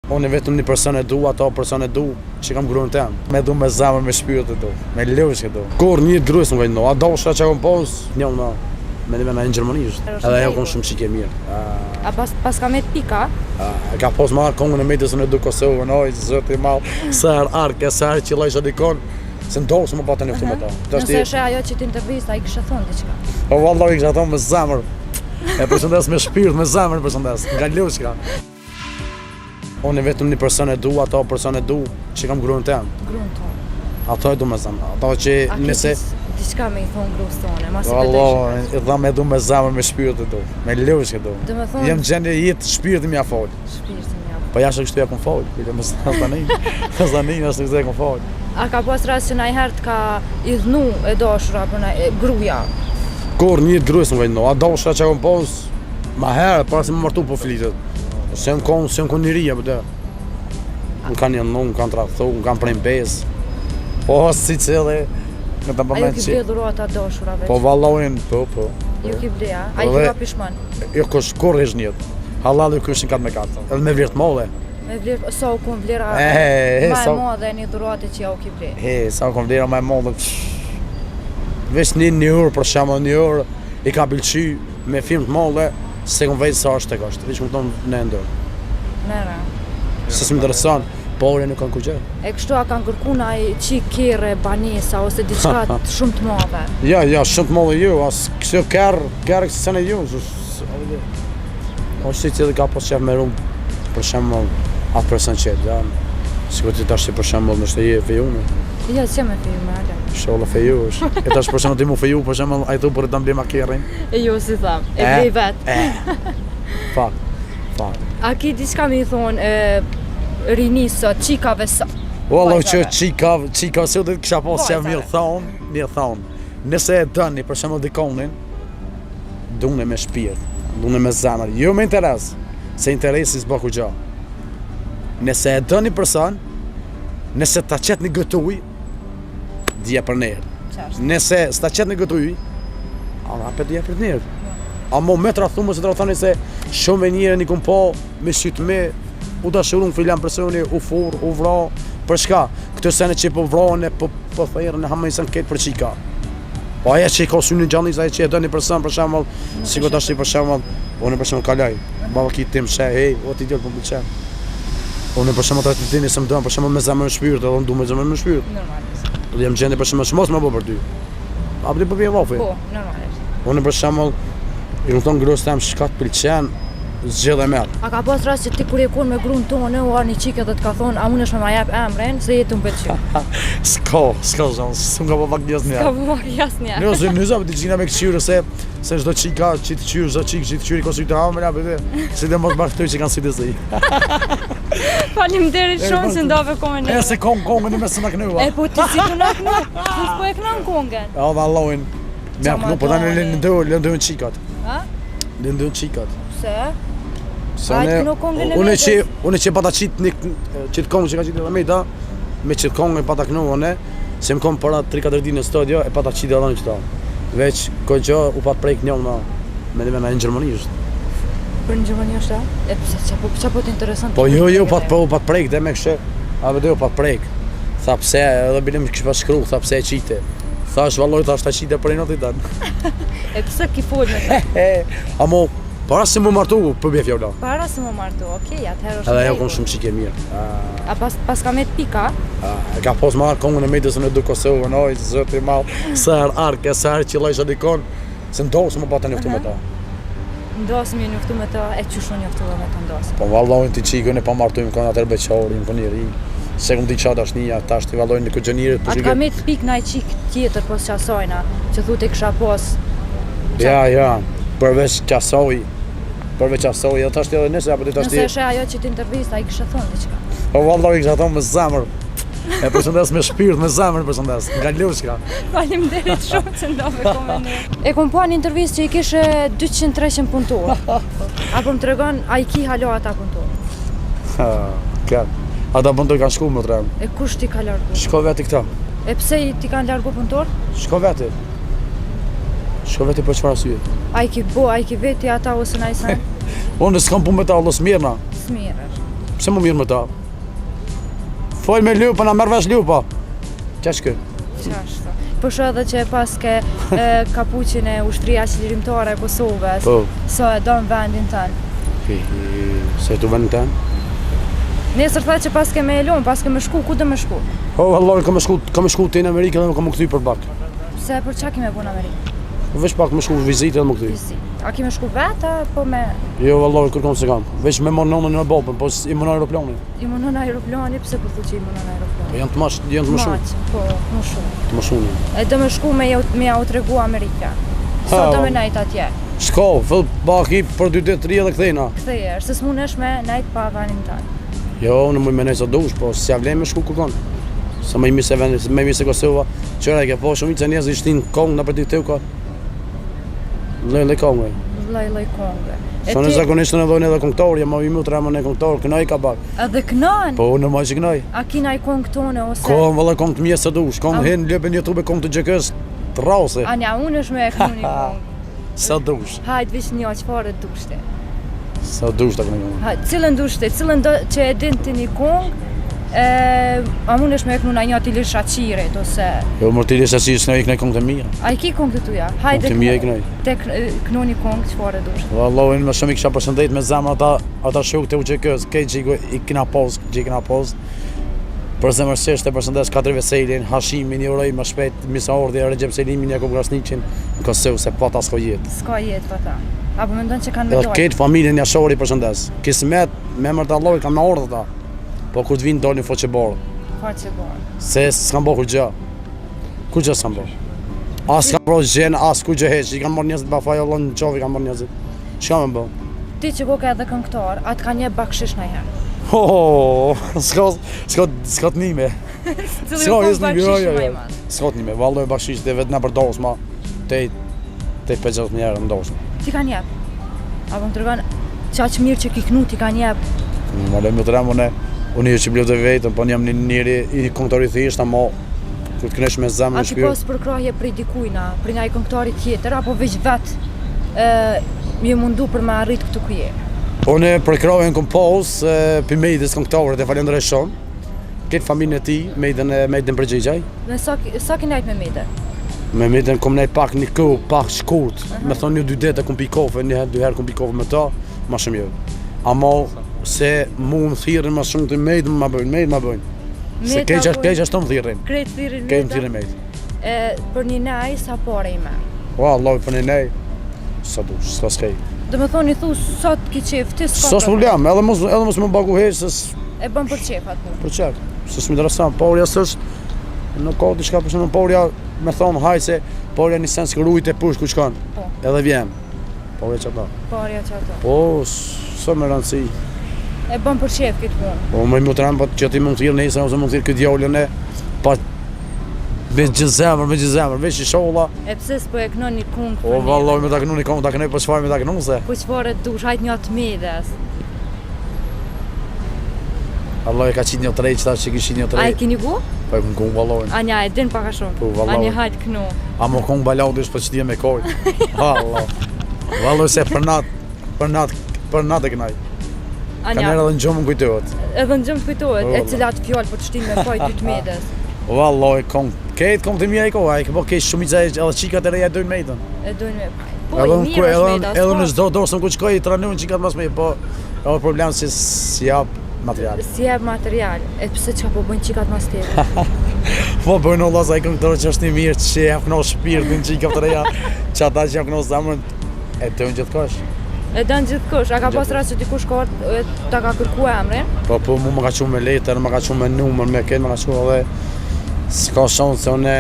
Unë vetëm një person e du, ato person e du që kam gruën tem. Me du me zemër, me shpirt e du, me lëvsh e du. Kur një grujës nuk vajno, a do shka që kom pos, një unë me një vena në Gjermanisht. Edhe ajo kom shumë qike mirë. A pas ka me pika? Ka pos marrë kongën e medisën e du Kosovën, oj, zëti malë, sër arke, sër që lajshë dikon, se ndohë se më pata njëftu me ta. Nëse është ajo që t'intervista, i kështë thonë diqka? O valla i kështë thonë me zemër, e përshëndes me shpirt, me zemër përshëndes, nga lëvshka. Unë vetëm një person e du, ato person e du që kam gruën tem. Gruën tonë? Ato e du me zemër, ato që nëse... Diqka me i thonë gruës tonë, ma si Allah, i dha me du me zemër, me shpirt e du, me lëvsh e du. Dhe me thonë... Jem gjendje jetë shpirti mja folë. Shpirti mja folë. Po jashtë kështu ja kom folë, bile me zanin, ashtë kështu ja kom folë. A ka pas rast që najherë t'ka i dhnu e dashura për gruja? Kur një grujës nuk vajno, a dashura që kom pos, ma herë, para se më martu po flitet. Se në konë njëria për të. Në kanë janë në kanë traktu, në kanë prejnë bezë. Po, si cili, në të përmenë që... A ju ki ble dhurat atë dashura veç? Po, vallojnë, po. Ju ki ble, a? A i ki ka pishman? Jo, kur e zhnjët. Halal ju këshin 4x4. Edhe me vlerë të molle. Me vlerë, sa u kun vlera ma e modhe një dhurate që ja u ki ble? Sa u kun vlera ma e modhe. Vesh një orë, për shama një orë, i ka bilqy me film të molle, se kom vejtë sa është të kështë, veç më tonë në ndërë. Mere. Se s'më interesan, po ore nuk kanë kujgje. E kështu a kanë kërkuna i qik kere, banesa, ose diçka shumë të madhe? Ja, shumë të madhe ju, asë kështë kërë kësë sene ju. O shtë që edhe ka pas qef me rumë, për shemë atë person qëtë, ja. Sikur të tash që për shemë nështë e je fejume. Ja, që me fejume, ale. Shola feju është. E tash për shemë ti mu feju, për shemë a i thu për të mblema kërën. E jo, si tham, e blej vetë. Fak. A ki diçka me i thonë rinisë, qikave sa? Wallo që qikave, se u të kësha pas që mirë thonë. Nëse e dëni, për shemë dikonin, dune me shpirt, dune me zemër. Jo me interes, se interesi s'ba ku gja. Nëse e dëni person, nëse ta qetë një gëtuj, dhja për nërë. Nëse s'ta qetë një gëtuj, a rapet dhja për nërë. A mo me të rathumë, se të rathani se shumë e njëre një kumë po, me shqytë me, u da shurun filan personi, u fur, u vra, për shka? Këtë sene që po vrane, po thërën e hamë i sënë ketë për qika. Po aja që i ka synë një gjallis, aja që e dëni person për shemal, si këtë ashtë i për shemal, unë për shemal kalaj, baba ki tim shë, hej, o ti djellë për më qenë. Unë për shemal të rati dini se më dëmë, për shemal me zemër në shpyrët, edhe unë du me zemër në shpyrët. Normalisht. Dhe jem gjende për shemal shmos me bo për ty. A për ti për pje vafi? Po, normalisht. Unë për shemal, i në tonë grosë tem shka të pilqen, zgjedhe merë. A ka pas rast që ti kur je kon me gruën tonë, u arë një qike dhe të ka thonë, a unë është me ma jep emren, se jetë unë pëlqy. S'ka zonë, s'unë ka po pak njës njerë. S'ka po pak jasë njerë. Në zapë t'i qina me këqyre se çdo qika, që t'i qyrë, zdo qikë, që t'i qyri, ko sy të hamë, si dhe mos marftoj që kanë sy të zi. Faleminderit shumë që ndove kongën e. Se kongën i me së në knëva. E po ti si të në knu, ti s'po e knon kongën. Ja, dhe Allahin, me knu, po tani lëndohen qikat. Ha? Lëndohen qikat. Pse? Unë që pata qitë qitë kongë që ka qitë edhe mejta, me qitë kongë e pata knu une, se më kom para 3-4 ditë në studio e pata qitë edhe në qëta. Veç, kojnë që u pat prejk një me një vena në Gjermanisht. Për në Gjermanisht, a? E pëse, qa po t'interesant? Po jo, u pat prejk, dhe me kështë, a vede u pat prejk. Tha pse, edhe bilim kështë pas shkru, tha pse e qite. Tha është valoj, tha është ta qite për e në të i tanë. E pëse ki folë me të? Amo, para se më martu, për bje fjolla. Para se më martu, okej, atëherë është edhe jo kom shumë qike mirë. A pas ka me t'pika? Ka pos marrë kongën e medisën e du Kosovën, oj, zëti malë, sër arke, sër që lajshë dikon, se ndohë se më pata njëftu me ta. Ndosëm ju njëftu me ta, e qëshu njëftu me ta ndosëm? Po vallojnë t'i qikën e pa martu im konë atër beqori, im për njëri. Se kom t'i qatë ashtë një, ta është t'i vallojnë në këtë gjënirët. A t'ka me t'pik na i qik tjetër pos qasojna, që thu t'i kësha pos? Ja, përveç qasoj, edhe ta është edhe nëse, apo ti ta është... Nëse është ajo që t'intervista, i kësha thonë diqka? Po valloj, i kësha thonë me zemër. E përshëndes me shpirt, me zemër përshëndes, nga lëvshka. Faleminderit shumë që ndove komentarë. E kom pa një intervistë që i kishe 200-300 punëtorë. Apo më tregon, a i ki halo ata punëtorë? Kërë. Ata punëtorë kanë shku më të remë. E kush ti ka largu? Shko veti këta. E pse ti kanë largu punëtorë? Shko veti. Shko veti për çfarë arsye? A i ki veti ata ose na i sen? Unë s'kam punë me ta, allo s'mirna. Smirër. Pse më mirë me ta? Fol me Lupa, na merr vesh Lupa. Qash kë? Qashtu. Po shoh edhe që pas ke kapuqin e ushtria qlirimtare e Kosovës. Po. Sa e don vendin tënë. Se tu vendin tënë? Nesër tha që pas ke me elon, pas ke me shku, ku do me shku? Oh, Allah, kam shku ti në Amerikë dhe më kam kthy për bak. Se për çka kime bu në Amerikë? Veç pak më shku vizitë dhe më kthy. Vizit. A kime shku vetë, po me... Jo, Allah, kërkon se kam. Veç me mon nënën në bopën, po i më në aeroplanin. I më në aeroplani, pse po thu që i më në aeroplani? Po janë të më shumë. Po, më shumë. Të më shumë. E do me shku me ja u tregu Amerika. Sa do me najt atje? Shko, fëll baki për 2 ditë 3 dhe kthejna. Kthejesh, se s'munesh me najt pa vanin tanë. Jo, në muj me nejtë sa dush, po s'ja vlen me shku kërkon. Sa më i mirë se vendi, më i mirë se Kosova. Qëra ke po shumë i që njerëz i shtin kongë në për t'i këtu ka. Lej kongë. Lej kongë. Sa në zakonisht në dojnë edhe kongëtor, jam i mu të remën e kongëtor, kënoj ka bak. Edhe kënon? Po, në maj që kënoj. A kina i kongë tone ose? Kongë, vëllë kongë të mjesë sa dush, kongë hinë, lëpën YouTube, kongë të gjëkës, të rase. Anja, unë është me e kënu një kongë. Sa dush. Hajt vish një qëfare dushte. Sa dush të kënë kongë. Hajt, cilën dushte, cilën do që e din të një kongë, a mund është me e kënu në një atili shaqirit, ose... Jo, mërtili shaqirës në i kënej kongë të mija. A i ki kongë të tuja? Hajt të mija i kënej. Te kënu një kongë, qëfare dushte? Wallahu, më shumë i kisha përshëndet me zemër ata shuk të UÇK-s, kej që i kina post, për zemërsisht e përshëndes Katër Veselin, Hashimin, i uroj më shpejt, Misaordi, Recep Selimin, Jakub Krasniqin, në Kosovë, se pata s'ka jetë. S'ka jetë pa ta. Apo mendon që kanë me dojë? Këtë familjen jashori përshëndes. Kismet, me emër të Allahut kam në ordë ta. Po kur të vinë dolin foqeborë. Foqeborë. Se s'kam bo kur gjë. Kur gjë s'kam bo. As s'kam bo gjenë, as kur gjë heq. I kam marrë njëzit, bafaj Allah në qovi kam marrë njëzit. Çka me bo? Ti që ko ka edhe këngëtar, atë ka një bakshish në herë. S'ka të nime. S'ka të nime. Valloj bakshish dhe vetë në për dosma. Te 50 njerë në dosma. Ti ka njep? Apo më të rëgan qaq mirë që ki knu ti ka njep? Më lejmë të remë unë i që blivë të vetëm, po njëm një njëri i këngëtori thjesht, ama kur të kënesh me zemë në shpirë. A ti pas përkrahje prej dikujna, prej nga i këngëtari tjetër, apo veç vetë mi mundu për me arrit këtu ku je? Unë përkrahjen këm pos, për mejdës këngëtarët e falendere shumë, këtë familjen e ti, mejdën përgjigjaj. Dhe sa ki najt me mejdën? Me mejdën këm najt pak një kohë, pak shkurt, me thonë 2 ditë këm pi kofe, 2 herë këm pi kofe me ta, ma shumë jo. Ama se mu më thirën ma shumë të mejdën ma bëjnë. Se keq ashtë të më thirën. Krejt thirën mejdën? Krejt thirën mejdën. Për një nej, sa pare i me? Allah, për një nej, sa dush, s'ka s'kej. Dhe me thonë i thu, sot ki qef, ti s'ka problem. S'ka problem, edhe mos më bagu heq, se... E bën për qef atë? Për qef, se s'mi interesan, porja s'është, në kohë t'i shka përshemë në porja, me thonë haj se porja një sens kërujt e push ku qkan, edhe vjen. Porja që ata. Porja që ata. Po, së me rëndësi. E bën për qef këtë punë? Po, më të rëmë, që ti mund thirë nesër, ose mund thirë këtë djallën e, pa veç gjëzemër, veç i sholla. E pse s'po e kënon një kungë për një? O, valloj me ta kënu një kongë, ta kënej për qëfar me ta kënu se. Po qëfar e dush, hajt një atë medhes. Allah e ka qitë një trej, që ta që kishit një trej. A e kini gu? Po e kënë kongë vallojnë. Anja e din paka shumë? Po, vallojnë. Anja hajt kënu. A më kongë balaudish për që t'je me kojë. Valloj se për natë e kënaj. Ka nërë edhe në gjumë më kujtohet. Edhe në gjumë kujtohet, e cilat fjallë për të shtim me kojë 2 medes. Valloj, ketë kongë të mija i kohë, a i këpo ketë shumica edhe qikat e reja e dojnë mejtën. E dojnë me... Po, i mirë është mejta, edhe në çdo dorë ku qkoj i tranujnë qikat mas me, po e problem si jap material. Si jap material, e pëse që po bëjnë qikat mas tjere? Po bëjnë Allah sa i këngëtorë që është një mirë që jap këno shpirtin qikat të reja, që ata që jap këno zemrën, e dojnë gjithkosh. E dënë gjithkosh, a ka pas rast që dikush ka ta ka kërku emrin? Po mu më ka qumë me letër, më ka qumë me numër, me këtë më ka qumë edhe s'ka shonë se une